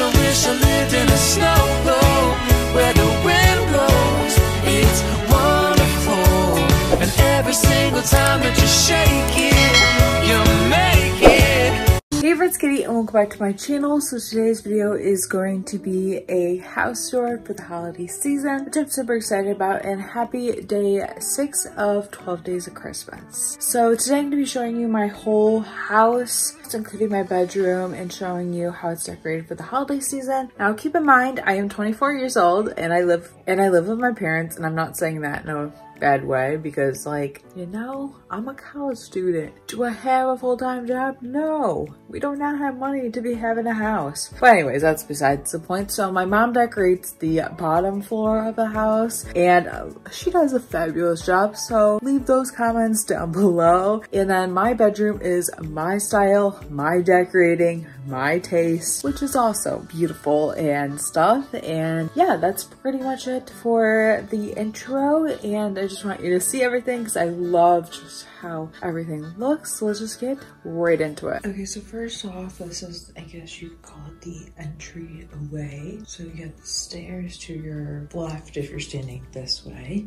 I wish I lived in a snow globe where the wind blows. It's wonderful, and every single time that you shake it, you make it. Hey, it's Kitty and welcome back to my channel. So today's video is going to be a house tour for the holiday season, which I'm super excited about, and happy day 6 of 12 days of Christmas. So today I'm going to be showing you my whole house, including my bedroom, and showing you how it's decorated for the holiday season. Now keep in mind, I am 24 years old and I live with my parents, and I'm not saying that in a bad way because, like, you know, I'm a college student. Do I have a full-time job? No, we do not have money to be having a house. But anyways, that's besides the point. So my mom decorates the bottom floor of the house, and she does a fabulous job, so leave those comments down below. And then my bedroom is my style, my decorating, my taste, which is also beautiful and stuff. And yeah, that's pretty much it for the intro, and I just want you to see everything because I love just how everything looks. So let's just get right into it. Okay, so first off, this is, I guess you could call it the entryway. So you get the stairs to your left if you're standing this way.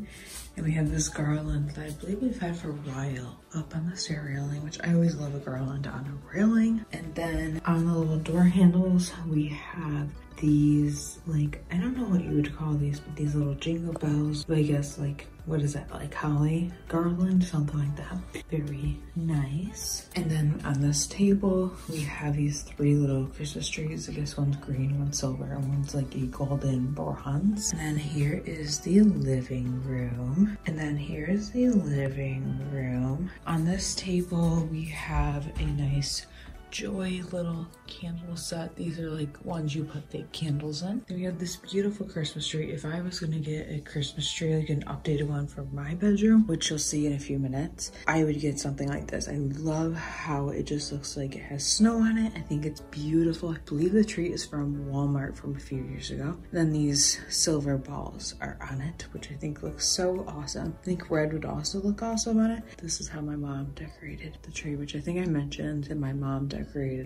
And we have this garland that I believe we've had for a while up on the stair railing, which I always love a garland on a railing. And then on the little door handles, we have these, like, I don't know what you would call these, but these little jingle bells. I guess, like, what is that, like holly garland, something like that. Very nice. And then on this table, we have these 3 little Christmas trees. I guess one's green, one's silver, and one's like a golden bronze. And then here is the living room. And then here's the living room. On this table, we have a nice Joy little candle set. These are like ones you put fake candles in. And we have this beautiful Christmas tree. If I was gonna get a Christmas tree, like an updated one for my bedroom, which you'll see in a few minutes, I would get something like this. I love how it just looks like it has snow on it. I think it's beautiful. I believe the tree is from Walmart from a few years ago. And then these silver balls are on it, which I think looks so awesome. I think red would also look awesome on it. This is how my mom decorated the tree, which I think I mentioned, and my mom decorated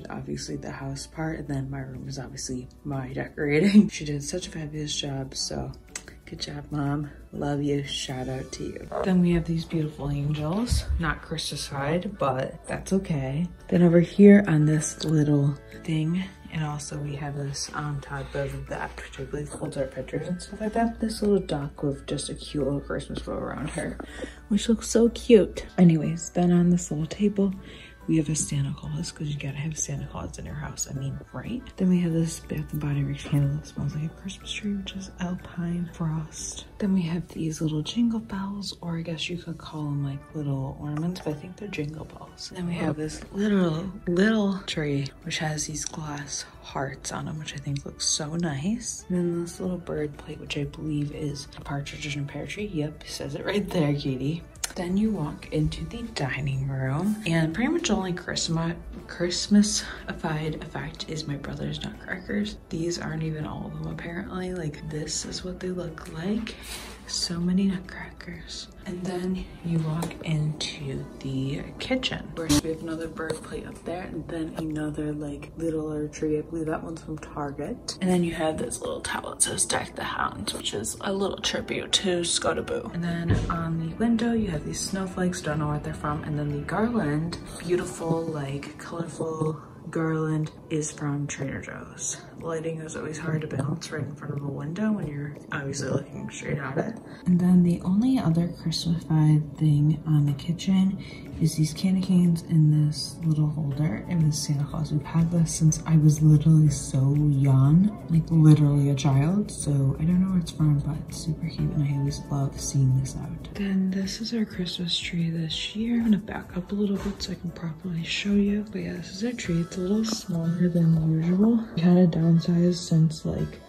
obviously the house part, and then my room is obviously my decorating. She did such a fabulous job, so good job, Mom. Love you. Shout out to you. Then we have these beautiful angels, not Christmas-fied, but that's okay. Then over here on this little thing, and also we have this on top of that, which I believe holds our pictures and stuff like that. This little duck with just a cute little Christmas bow around her, which looks so cute. Anyways, then on this little table, we have a Santa Claus, because you gotta have Santa Claus in your house. I mean, right? Then we have this Bath and Body Works candle that smells like a Christmas tree, which is Alpine Frost. Then we have these little jingle bells, or I guess you could call them like little ornaments, but I think they're jingle bells. Then we have this little tree, which has these glass hearts on them, which I think looks so nice. And then this little bird plate, which I believe is a partridge in a pear tree. Yep, says it right there, Katie. Then you walk into the dining room, and pretty much only Christmas-ified effect is my brother's nutcrackers. These aren't even all of them apparently. Like, this is what they look like. So many nutcrackers. And then you walk into the kitchen, where we have another bird plate up there, and then another like littler tree. I believe that one's from Target. And then you have this little towel that says Deck the Hounds, which is a little tribute to Scottaboo. And then on the window, you have these snowflakes, don't know what they're from. And then the garland, beautiful, like colorful garland, is from Trader Joe's. Lighting is always hard to balance right in front of a window when you're obviously looking straight at it. And then the only other Christmas-fied thing on the kitchen is these candy canes in this little holder and this Santa Claus. We've had this since I was literally so young, like literally a child. So I don't know where it's from, but it's super cute and I always love seeing this out. Then this is our Christmas tree this year. I'm gonna back up a little bit so I can properly show you. But yeah, this is our tree. It's a little smaller than usual. We kind of downsized since, like,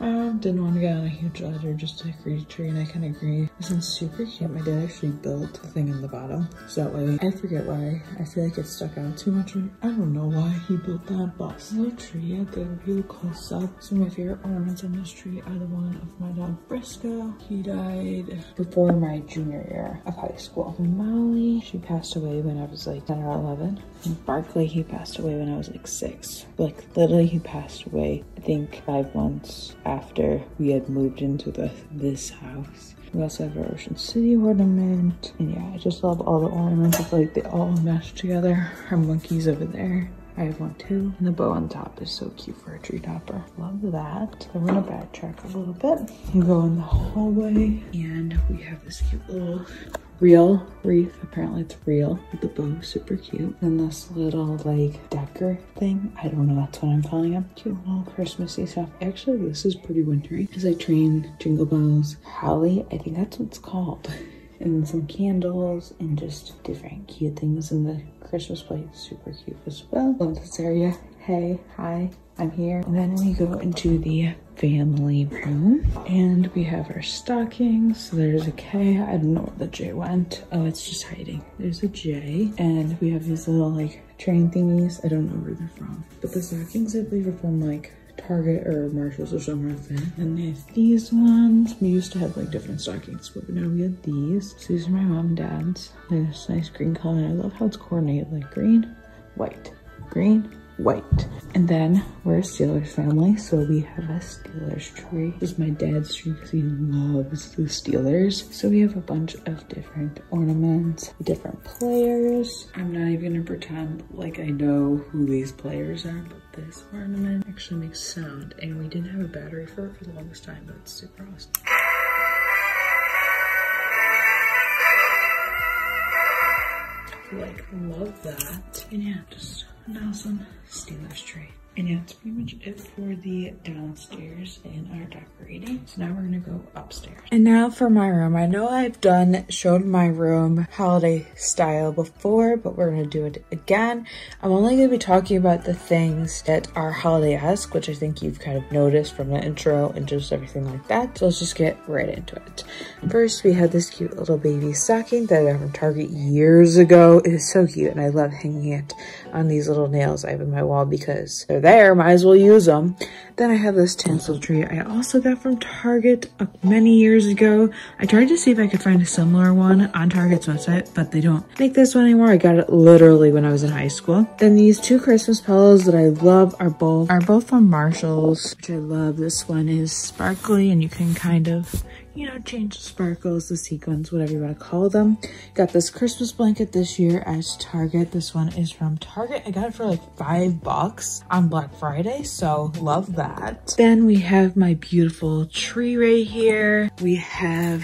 didn't want to get on a huge ladder just to decorate a tree, and I kind of agree. This one's super cute. My dad actually built the thing in the bottom, so that way, I forget why. I feel like it stuck out too much. I don't know why he built that, but this little tree, I did a real close up. Some of my favorite ornaments on this tree are the one of my dog Briscoe. He died before my junior year of high school. Molly, she passed away when I was like 10 or 11. And Barkley, he passed away when I was like 6. 6. Like literally he passed away, I think 5 months after we had moved into this house. We also have our Ocean City ornament. And yeah, I just love all the ornaments. I feel like they all mesh together. Our monkeys over there. I have one too. And the bow on top is so cute for a tree topper. Love that. So we're gonna backtrack a little bit. You go in the hallway and we have this cute little real wreath. Apparently it's real with the bow, super cute. And this little like decker thing, I don't know, that's what I'm calling it. Cute little Christmassy stuff. Actually, this is pretty wintry. It's like train, jingle bells, holly, I think that's what it's called. And some candles and just different cute things in the Christmas plate. Super cute as well. Love this area. Hey, hi, I'm here. And then we go into the family room and we have our stockings. So there's a K. I don't know where the J went. Oh, it's just hiding. There's a J. And we have these little like train thingies. I don't know where they're from. But the stockings, I believe, are from like Target or Marshalls or somewhere like that. And they have these ones. We used to have like different stockings, but now we have these. So these are my mom and dad's. They're this nice green color. And I love how it's coordinated, like green, white, green, white. And then we're a Steelers family, so we have a Steelers tree. This is my dad's tree because he loves the Steelers. So we have a bunch of different ornaments, different players. I'm not even gonna pretend like I know who these players are, but this ornament actually makes sound, and we didn't have a battery for it for the longest time, but it's super awesome. Like, love that. And yeah, just an awesome Steelers tree. And yeah, that's pretty much it for the downstairs and our decorating. So now we're gonna go upstairs. And now for my room. I know I've showed my room holiday style before, but we're gonna do it again. I'm only gonna be talking about the things that are holiday-esque, which I think you've kind of noticed from the intro and just everything like that. So let's just get right into it. First, we have this cute little baby stocking that I got from Target years ago. It is so cute, and I love hanging it on these little nails I have in my wall because they're there, might as well use them. Then I have this tinsel tree I also got from Target many years ago. I tried to see if I could find a similar one on Target's website, but they don't make this one anymore. I got it literally when I was in high school. Then these two Christmas pillows that I love are both from Marshalls, which I love. This one is sparkly and you can kind of, you know, change the sparkles, the sequins, whatever you want to call them. Got this Christmas blanket this year at Target. This one is from Target. I got it for like $5 on Black Friday, so love that. Then we have my beautiful tree right here. We have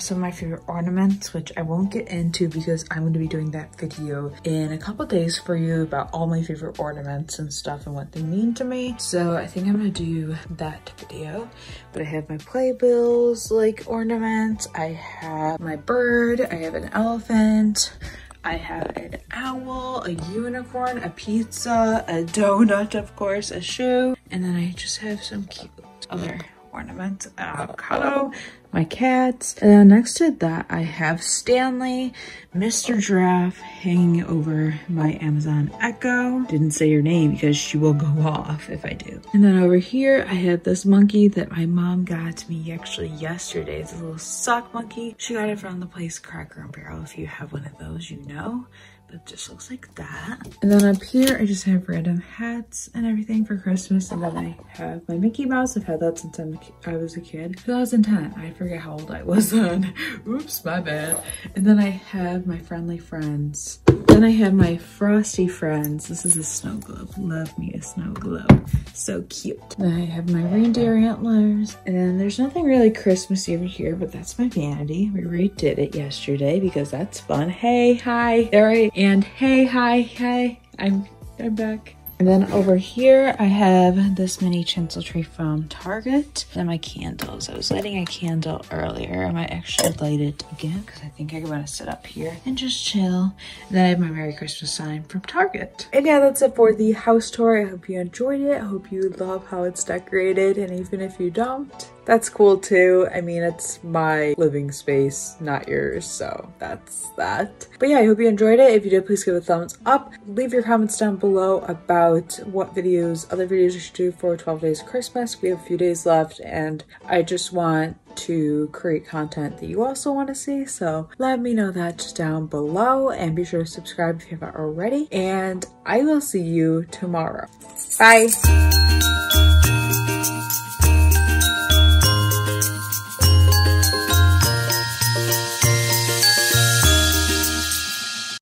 some of my favorite ornaments, which I won't get into because I'm going to be doing that video in a couple days for you about all my favorite ornaments and stuff and what they mean to me. So I think I'm going to do that video. But I have my playbills, like ornaments. I have my bird. I have an elephant. I have an owl, a unicorn, a pizza, a donut, of course, a shoe. And then I just have some cute other ornaments, an avocado, my cats. And then next to that, I have Stanley, Mr. Giraffe hanging over my Amazon Echo. Didn't say your name because she will go off if I do. And then over here, I have this monkey that my mom got me actually yesterday. It's a little sock monkey. She got it from the place Cracker and Barrel. If you have one of those, you know. But it just looks like that. And then up here, I just have random hats and everything for Christmas. And then I have my Mickey Mouse. I've had that since I was a kid. 2010, I forget how old I was then. Oops, my bad. And then I have my Friendly Friends. Then I have my Frosty Friends. This is a snow globe. Love me a snow globe. So cute. Then I have my reindeer antlers. And then there's nothing really Christmassy over here, but that's my vanity. We already did it yesterday because that's fun. Hey, hi. There I and hey, hi, I'm back. And then over here, I have this mini tinsel tree from Target. And my candles. I was lighting a candle earlier. I might actually light it again because I think I want to sit up here and just chill. And then I have my Merry Christmas sign from Target. And yeah, that's it for the house tour. I hope you enjoyed it. I hope you love how it's decorated. And even if you don't, that's cool too. I mean, it's my living space, not yours, so that's that. But yeah, I hope you enjoyed it. If you did, please give it a thumbs up. Leave your comments down below about what other videos I should do for 12 Days of Christmas. We have a few days left, and I just want to create content that you also want to see. So let me know that just down below, and be sure to subscribe if you haven't already. And I will see you tomorrow. Bye.